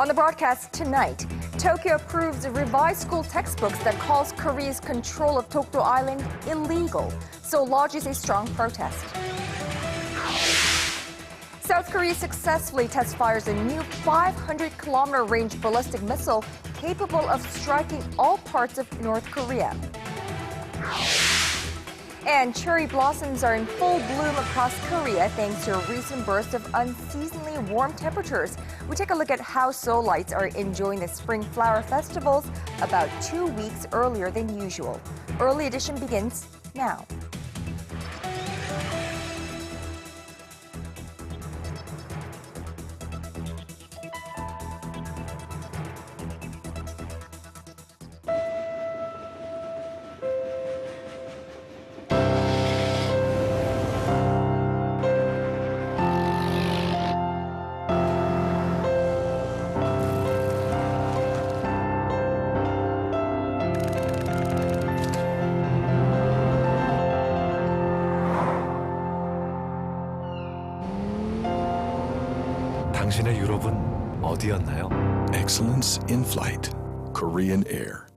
On the broadcast tonight, Tokyo approves revised school textbooks that calls Korea's control of Dokdo Island illegal. Seoul lodges a strong protest. South Korea successfully test fires a new 500-kilometer range ballistic missile capable of striking all parts of North Korea. And cherry blossoms are in full bloom across Korea thanks to a recent burst of unseasonably warm temperatures. We take a look at how Seoulites are enjoying the spring flower festivals about 2 weeks earlier than usual. Early edition begins now. 당신의 유럽은 어디였나요? Excellence in flight. Korean Air.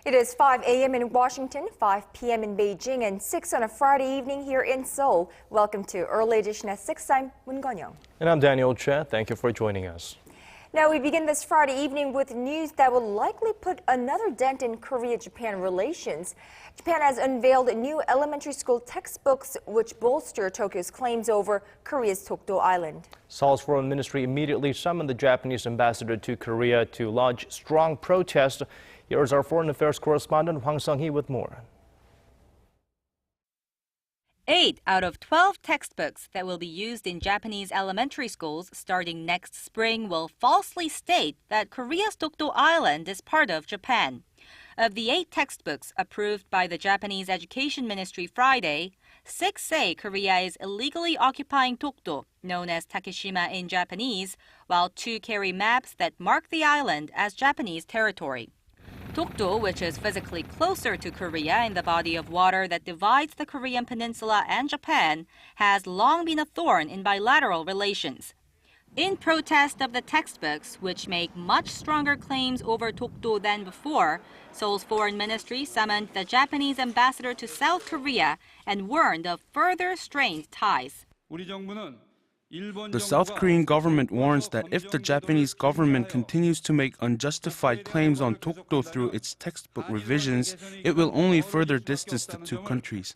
It is 5 a.m. in Washington, 5 p.m. in Beijing, and 6 on a Friday evening here in Seoul. Welcome to Early Edition at 6. I'm Conn-young. And I'm Daniel Choy. Thank you for joining us. Now, we begin this Friday evening with news that will likely put another dent in Korea-Japan relations. Japan has unveiled new elementary school textbooks which bolster Tokyo's claims over Korea's Dokdo Island. Seoul's foreign ministry immediately summoned the Japanese ambassador to Korea to lodge strong protest. Here's our foreign affairs correspondent Hwang Sung-hee with more. 8 out of 12 textbooks that will be used in Japanese elementary schools starting next spring will falsely state that Korea's Dokdo Island is part of Japan. Of the 8 textbooks approved by the Japanese Education Ministry Friday, 6 say Korea is illegally occupying Dokdo, known as Takeshima in Japanese, while 2 carry maps that mark the island as Japanese territory. Dokdo, which is physically closer to Korea in the body of water that divides the Korean peninsula and Japan, has long been a thorn in bilateral relations. In protest of the textbooks, which make much stronger claims over Dokdo than before, Seoul's foreign ministry summoned the Japanese ambassador to South Korea and warned of further strained ties. The South Korean government warns that if the Japanese government continues to make unjustified claims on Dokdo through its textbook revisions, it will only further distance the two countries.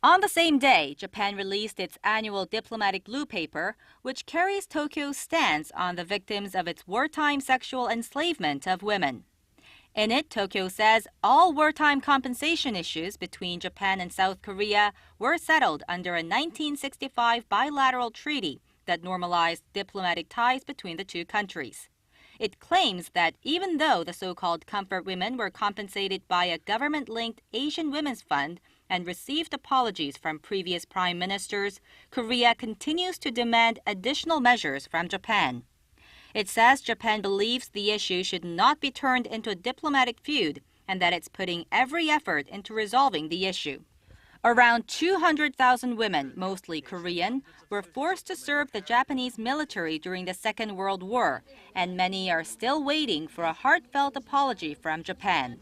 On the same day, Japan released its annual diplomatic blue paper, which carries Tokyo's stance on the victims of its wartime sexual enslavement of women. In it, Tokyo says all wartime compensation issues between Japan and South Korea were settled under a 1965 bilateral treaty that normalized diplomatic ties between the two countries. It claims that even though the so-called comfort women were compensated by a government-linked Asian Women's Fund and received apologies from previous prime ministers, Korea continues to demand additional measures from Japan. It says Japan believes the issue should not be turned into a diplomatic feud and that it's putting every effort into resolving the issue. Around 200,000 women, mostly Korean, were forced to serve the Japanese military during the Second World War, and many are still waiting for a heartfelt apology from Japan.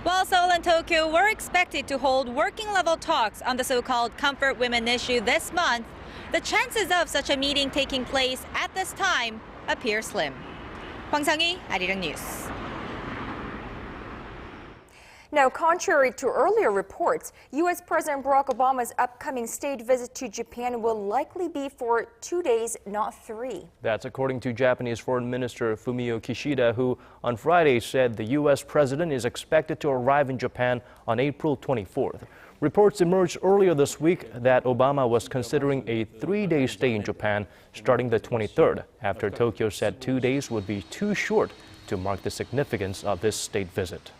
While Seoul and Tokyo were expected to hold working-level talks on the so-called comfort women issue this month, the chances of such a meeting taking place at this time appear slim. Hwang Sung-hee, Arirang News. Now, contrary to earlier reports, U.S. President Barack Obama's upcoming state visit to Japan will likely be for 2 days, not 3. That's according to Japanese Foreign Minister Fumio Kishida, who on Friday said the U.S. president is expected to arrive in Japan on April 24th. Reports emerged earlier this week that Obama was considering a 3-day stay in Japan starting the 23rd, after Tokyo said 2 days would be too short to mark the significance of his state visit.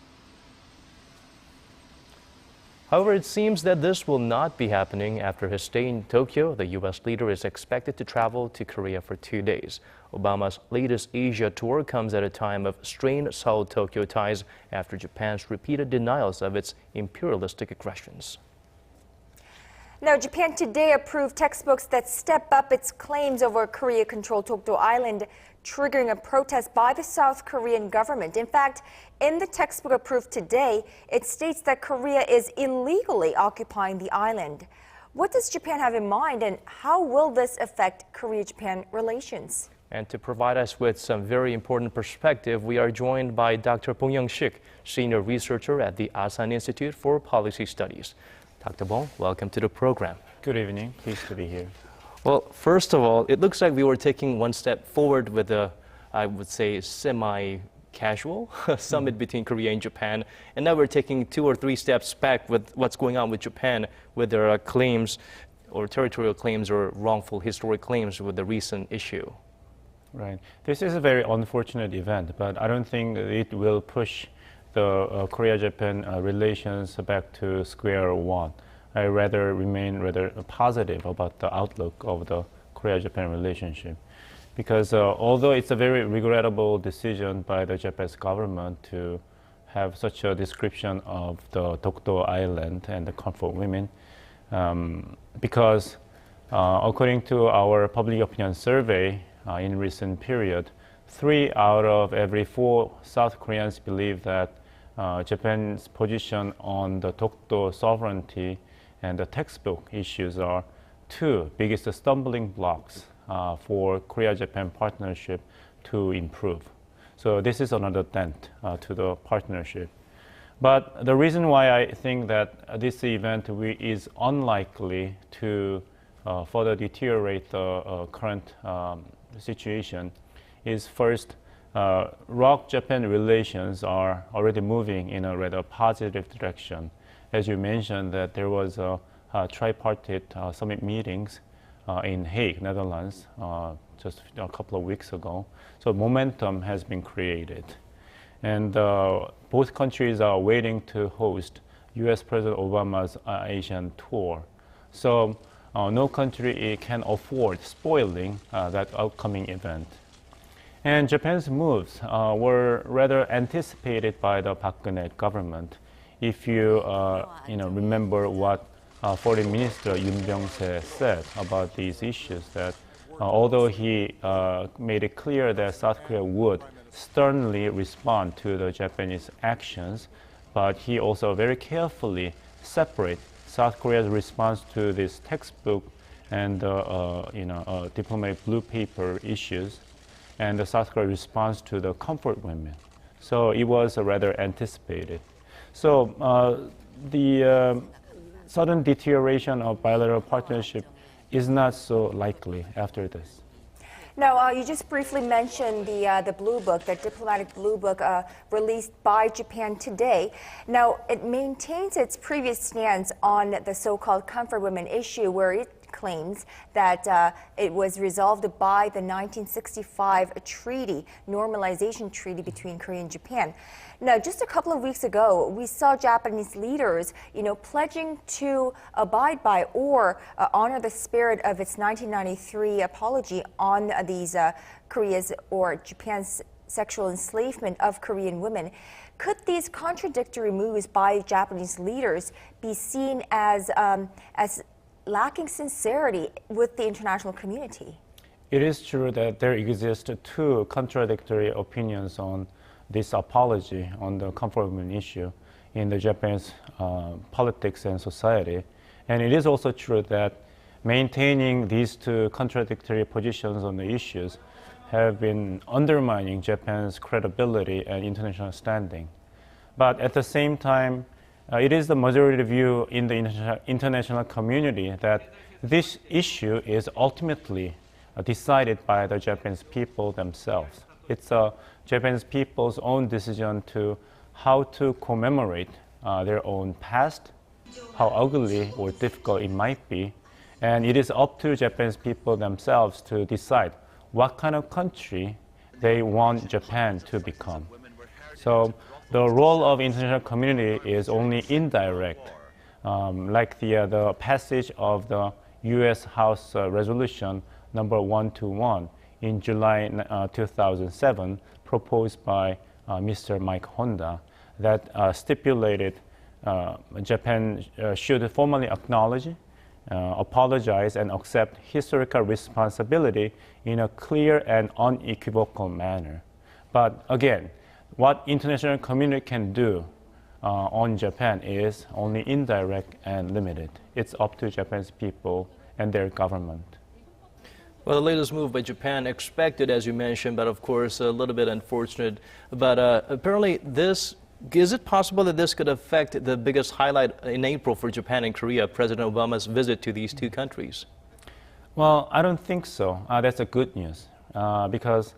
However, it seems that this will not be happening after his stay in Tokyo. The U.S. leader is expected to travel to Korea for 2 days. Obama's latest Asia tour comes at a time of strained Seoul-Tokyo ties after Japan's repeated denials of its imperialistic aggressions. Now, Japan today approved textbooks that step up its claims over Korea-controlled Dokdo Island, triggering a protest by the South Korean government. In fact, in the textbook approved today, it states that Korea is illegally occupying the island. What does Japan have in mind, and how will this affect Korea-Japan relations? And to provide us with some very important perspective, we are joined by Dr. Bong-young Sik, Senior Researcher at the Asan Institute for Policy Studies. Dr. Bong, welcome to the program. Good evening. Pleased to be here. Well, first of all, it looks like we were taking one step forward with a, I would say, semi-casual summit between Korea and Japan. And now we're taking 2 or 3 steps back with what's going on with Japan, with their claims or territorial claims or wrongful historic claims with the recent issue. Right. This is a very unfortunate event, but I don't think it will push the Korea-Japan relations back to square one. I rather remain rather positive about the outlook of the Korea-Japan relationship, because although it's a very regrettable decision by the Japanese government to have such a description of the Dokdo Island and the comfort women, because according to our public opinion survey in recent period, 3 out of every 4 South Koreans believe that Japan's position on the Dokdo sovereignty and the textbook issues are 2 biggest stumbling blocks for Korea-Japan partnership to improve. So this is another dent to the partnership. But the reason why I think that this event is unlikely to further deteriorate the current situation is first, ROK-Japan relations are already moving in a rather positive direction. As you mentioned, that there was a tripartite summit meetings in Hague, Netherlands, just a couple of weeks ago. So momentum has been created. And both countries are waiting to host US President Obama's Asian tour. So no country can afford spoiling that upcoming event. And Japan's moves were rather anticipated by the Park Geun-hye government. If you remember what Foreign Minister Yoon Byung-se said about these issues, that although he made it clear that South Korea would sternly respond to the Japanese actions, but he also very carefully separate South Korea's response to this textbook and diplomatic blue paper issues, and the South Korea response to the comfort women. So it was rather anticipated. So the sudden deterioration of bilateral partnership is not so likely after this. Now, you just briefly mentioned the Blue Book, the diplomatic Blue Book released by Japan today. Now, it maintains its previous stance on the so-called comfort women issue, where it claims that it was resolved by the 1965 treaty, normalization treaty between Korea and Japan. Now, just a couple of weeks ago, we saw Japanese leaders, pledging to abide by or honor the spirit of its 1993 apology on these Korea's or Japan's sexual enslavement of Korean women. Could these contradictory moves by Japanese leaders be seen as lacking sincerity with the international community? It is true that there exist 2 contradictory opinions on this apology on the comfort women issue in the Japanese politics and society. And it is also true that maintaining these 2 contradictory positions on the issues have been undermining Japan's credibility and international standing. But at the same time, it is the majority view in the international community that this issue is ultimately decided by the Japanese people themselves. It's Japanese people's own decision to how to commemorate their own past, how ugly or difficult it might be, and it is up to Japanese people themselves to decide what kind of country they want Japan to become. So the role of international community is only indirect, like the passage of the U.S. House Resolution number 121 in July 2007, proposed by Mr. Mike Honda, that stipulated Japan should formally acknowledge, apologize, and accept historical responsibility in a clear and unequivocal manner. But again, what international community can do on Japan is only indirect and limited. It's up to Japan's people and their government. Well, the latest move by Japan expected, as you mentioned, but of course a little bit unfortunate. But apparently is it possible that this could affect the biggest highlight in April for Japan and Korea, President Obama's visit to these two countries? Well, I don't think so. That's a good news because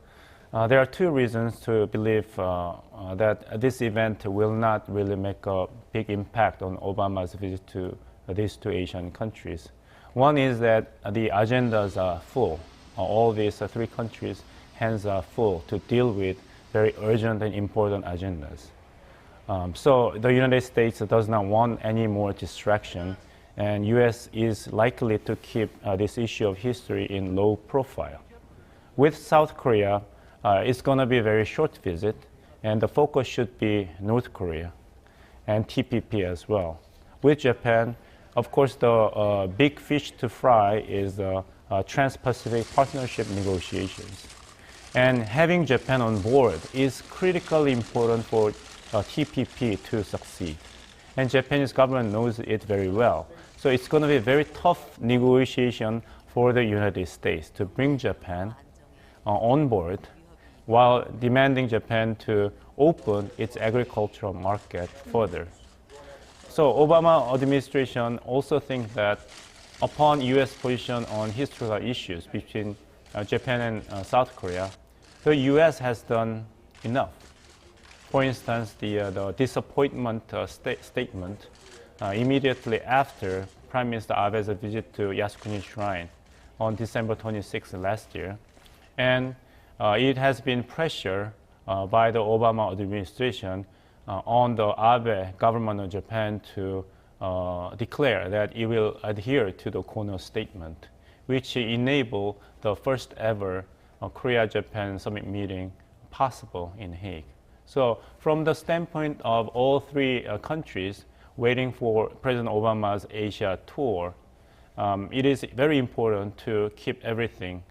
there are two reasons to believe that this event will not really make a big impact on Obama's visit to these two Asian countries. One is that the agendas are full. All these three countries' hands are full to deal with very urgent and important agendas. So the United States does not want any more distraction, and U.S. is likely to keep this issue of history in low profile. With South Korea, it's going to be a very short visit, and the focus should be North Korea and TPP as well. With Japan, of course, the big fish to fry is the Trans-Pacific Partnership negotiations. And having Japan on board is critically important for TPP to succeed. And Japanese government knows it very well. So it's going to be a very tough negotiation for the United States to bring Japan on board while demanding Japan to open its agricultural market further. So Obama administration also thinks that upon U.S. position on historical issues between Japan and South Korea, the U.S. has done enough. For instance, the disappointment statement immediately after Prime Minister Abe's visit to Yasukuni Shrine on December 26 last year. And it has been pressure by the Obama administration on the Abe government of Japan to declare that it will adhere to the Kono statement, which enable the first ever Korea-Japan summit meeting possible in Hague. So from the standpoint of all three countries waiting for President Obama's Asia tour, it is very important to keep everything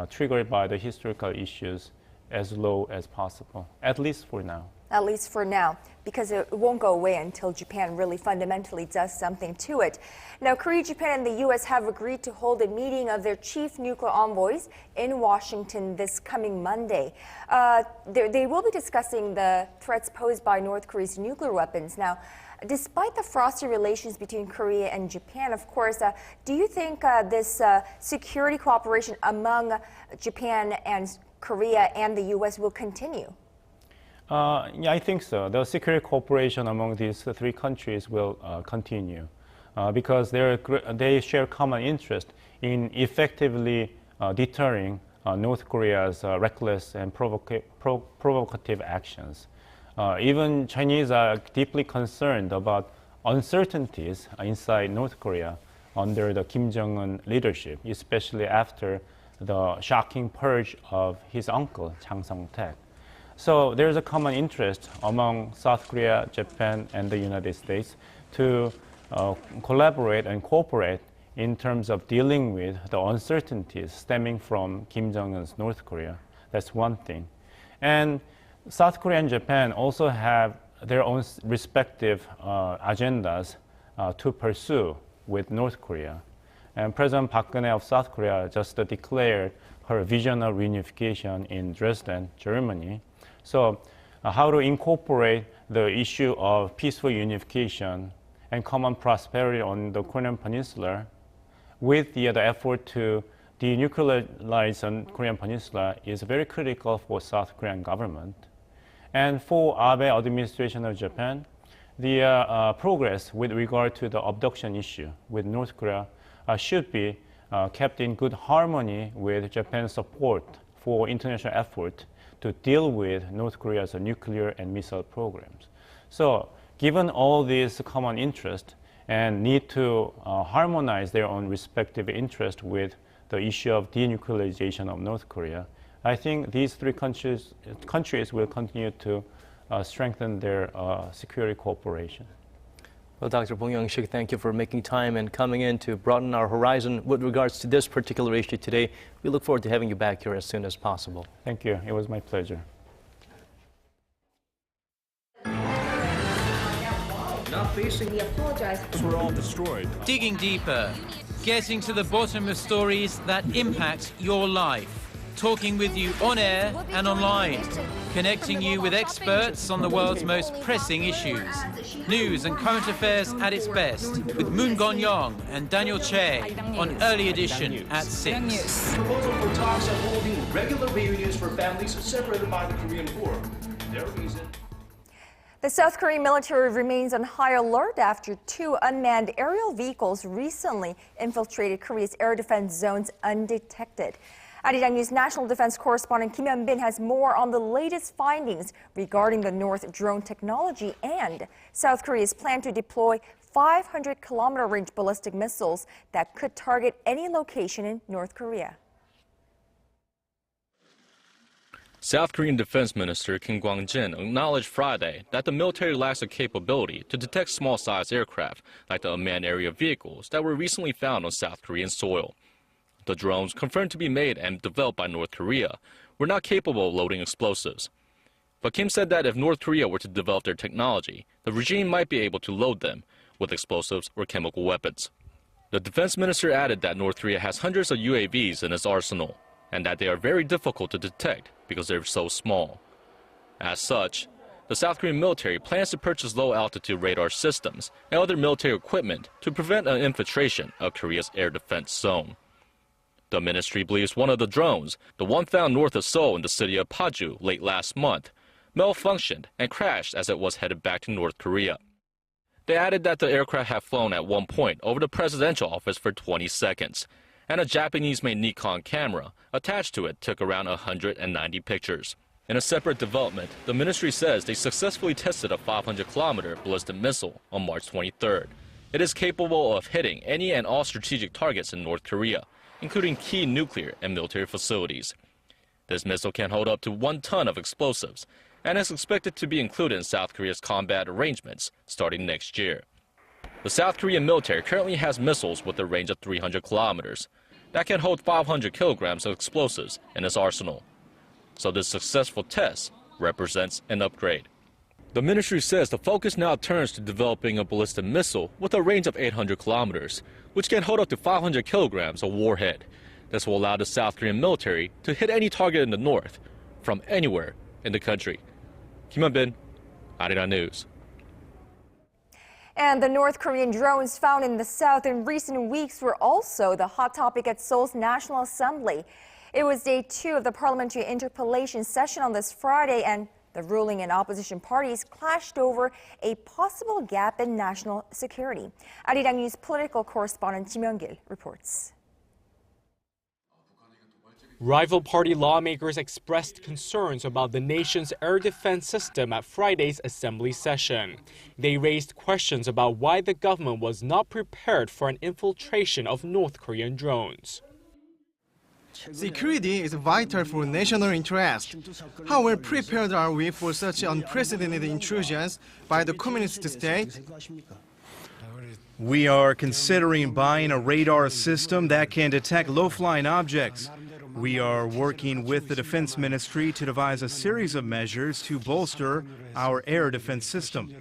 triggered by the historical issues as low as possible, at least for now. At least for now, because it won't go away until Japan really fundamentally does something to it. Now, Korea, Japan, and the U.S. have agreed to hold a meeting of their chief nuclear envoys in Washington this coming Monday. They will be discussing the threats posed by North Korea's nuclear weapons. Now, despite the frosty relations between Korea and Japan, of course, do you think this security cooperation among Japan and Korea and the U.S. will continue? Yeah, I think so. The security cooperation among these three countries will continue because they share common interest in effectively deterring North Korea's reckless and provocative actions. Even Chinese are deeply concerned about uncertainties inside North Korea under the Kim Jong-un leadership, especially after the shocking purge of his uncle, Chang Song-taek. So there's a common interest among South Korea, Japan, and the United States to collaborate and cooperate in terms of dealing with the uncertainties stemming from Kim Jong-un's North Korea. That's one thing. And South Korea and Japan also have their own respective agendas to pursue with North Korea. And President Park Geun-hye of South Korea just declared her vision of reunification in Dresden, Germany. So how to incorporate the issue of peaceful unification and common prosperity on the Korean Peninsula with the effort to denuclearize the Korean Peninsula is very critical for South Korean government. And for Abe administration of Japan, the progress with regard to the abduction issue with North Korea should be kept in good harmony with Japan's support for international effort to deal with North Korea's nuclear and missile programs. So given all these common interests and need to harmonize their own respective interest with the issue of denuclearization of North Korea. I think these three countries will continue to strengthen their security cooperation. Well, Dr. Conn-young, thank you for making time and coming in to broaden our horizon with regards to this particular issue today. We look forward to having you back here as soon as possible. Thank you. It was my pleasure. We're all destroyed. Digging deeper, getting to the bottom of stories that impact your life. Talking with you on air and online. Connecting you with experts on the world's most pressing issues. News and current affairs at its best with Conn-young and Daniel Choy on Early Edition at 6. Proposal for talks of holding regular reunions for families separated by the Korean War. Their reason. The South Korean military remains on high alert after 2 unmanned aerial vehicles recently infiltrated Korea's air defense zones undetected. Arirang News national defense correspondent Kim Hyun-bin has more on the latest findings regarding the North drone technology and South Korea's plan to deploy 500-kilometer range ballistic missiles that could target any location in North Korea. South Korean Defense Minister Kim Kwang-jin acknowledged Friday that the military lacks the capability to detect small-sized aircraft like the unmanned aerial vehicles that were recently found on South Korean soil. The drones, confirmed to be made and developed by North Korea, were not capable of loading explosives. But Kim said that if North Korea were to develop their technology, the regime might be able to load them with explosives or chemical weapons. The defense minister added that North Korea has hundreds of UAVs in its arsenal, and that they are very difficult to detect because they're so small. As such, the South Korean military plans to purchase low-altitude radar systems and other military equipment to prevent an infiltration of Korea's air defense zone. The ministry believes one of the drones, the one found north of Seoul in the city of Paju late last month, malfunctioned and crashed as it was headed back to North Korea. They added that the aircraft had flown at one point over the presidential office for 20 seconds, and a Japanese-made Nikon camera attached to it took around 190 pictures. In a separate development, the ministry says they successfully tested a 500-kilometer ballistic missile on March 23rd. It is capable of hitting any and all strategic targets in North Korea, including key nuclear and military facilities. This missile can hold up to 1 ton of explosives and is expected to be included in South Korea's combat arrangements starting next year. The South Korean military currently has missiles with a range of 300 kilometers that can hold 500 kilograms of explosives in its arsenal. So this successful test represents an upgrade. The ministry says the focus now turns to developing a ballistic missile with a range of 800 kilometers, which can hold up to 500 kilograms of warhead. This will allow the South Korean military to hit any target in the north from anywhere in the country. Kim Hyun-bin, Arirang News. And the North Korean drones found in the south in recent weeks were also the hot topic at Seoul's National Assembly. It was day 2 of the parliamentary interpellation session on this Friday, and the ruling and opposition parties clashed over a possible gap in national security. Arirang News political correspondent Kim Young-gil reports. Rival party lawmakers expressed concerns about the nation's air defense system at Friday's assembly session. They raised questions about why the government was not prepared for an infiltration of North Korean drones. Security is vital for national interest. How well prepared are we for such unprecedented intrusions by the communist state? We are considering buying a radar system that can detect low-flying objects. We are working with the Defense Ministry to devise a series of measures to bolster our air defense system.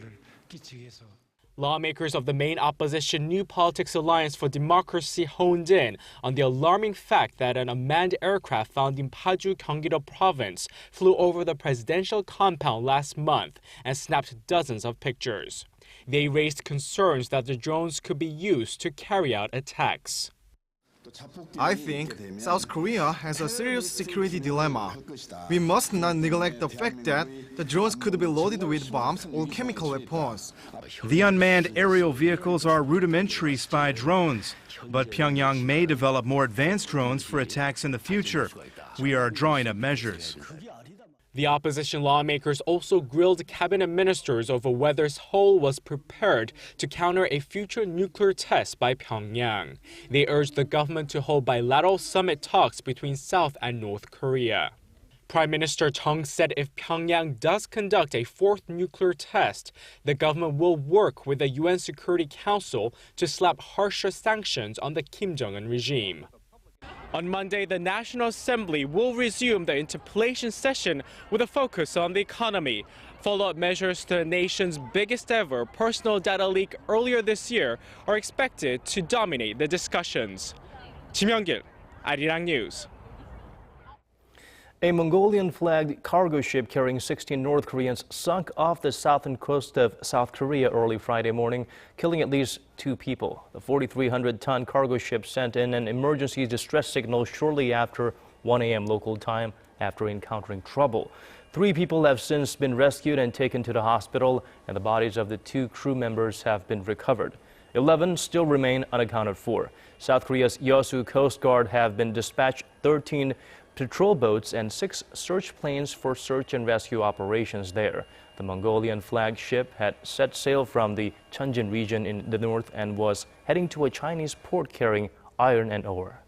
Lawmakers of the main opposition New Politics Alliance for Democracy honed in on the alarming fact that an unmanned aircraft found in Paju, Gyeonggi-do province flew over the presidential compound last month and snapped dozens of pictures. They raised concerns that the drones could be used to carry out attacks. I think South Korea has a serious security dilemma. We must not neglect the fact that the drones could be loaded with bombs or chemical weapons. The unmanned aerial vehicles are rudimentary spy drones, but Pyongyang may develop more advanced drones for attacks in the future. We are drawing up measures. The opposition lawmakers also grilled cabinet ministers over whether Seoul was prepared to counter a future nuclear test by Pyongyang. They urged the government to hold bilateral summit talks between South and North Korea. Prime Minister Chung said if Pyongyang does conduct a fourth nuclear test, the government will work with the UN Security Council to slap harsher sanctions on the Kim Jong-un regime. On Monday, the National Assembly will resume the interpellation session with a focus on the economy. Follow-up measures to the nation's biggest ever personal data leak earlier this year are expected to dominate the discussions. Kim Young-gil, Arirang News. A Mongolian-flagged cargo ship carrying 16 North Koreans sunk off the southern coast of South Korea early Friday morning, killing at least 2 people. The 4,300-ton cargo ship sent in an emergency distress signal shortly after 1 a.m. local time after encountering trouble. 3 people have since been rescued and taken to the hospital, and the bodies of the 2 crew members have been recovered. 11 still remain unaccounted for. South Korea's Yeosu Coast Guard have been dispatched 13 patrol boats and 6 search planes for search and rescue operations there. The Mongolian flagged ship had set sail from the Chunjin region in the north and was heading to a Chinese port carrying iron and ore.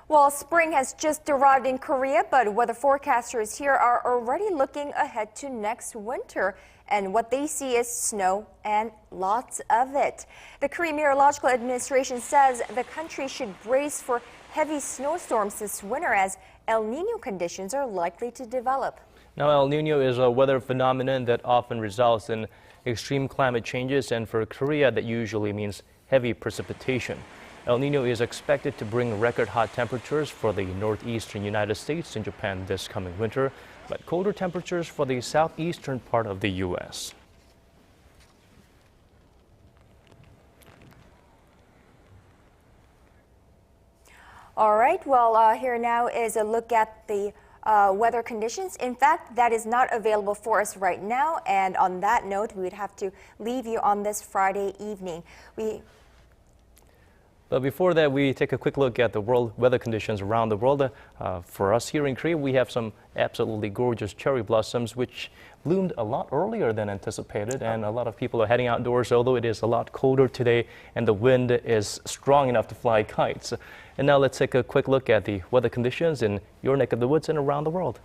Well, spring has just arrived in Korea, but weather forecasters here are already looking ahead to next winter. And what they see is snow and lots of it. The Korean Meteorological Administration says the country should brace for heavy snowstorms this winter as El Nino conditions are likely to develop. Now, El Nino is a weather phenomenon that often results in extreme climate changes, and for Korea that usually means heavy precipitation. El Nino is expected to bring record hot temperatures for the northeastern United States and Japan this coming winter, but colder temperatures for the southeastern part of the U.S. All right, well, here now is a look at the weather conditions. In fact, that is not available for us right now. And on that note, we would have to leave you on this Friday evening. But before that, we take a quick look at the world weather conditions around the world. For us here in Korea, we have some absolutely gorgeous cherry blossoms, which bloomed a lot earlier than anticipated. And a lot of people are heading outdoors, although it is a lot colder today and the wind is strong enough to fly kites. And now let's take a quick look at the weather conditions in your neck of the woods and around the world.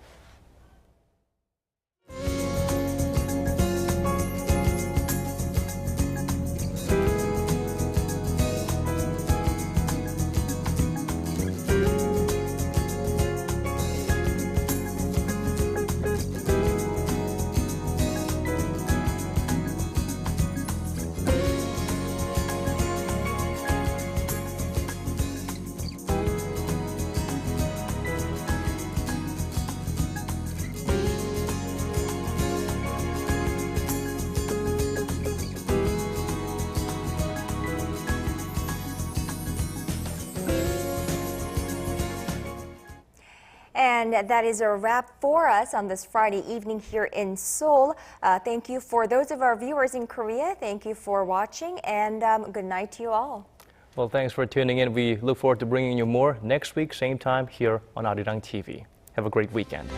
And that is a wrap for us on this Friday evening here in Seoul. Thank you for those of our viewers in Korea. Thank you for watching, and good night to you all. Well, thanks for tuning in. We look forward to bringing you more next week, same time here on Arirang TV. Have a great weekend.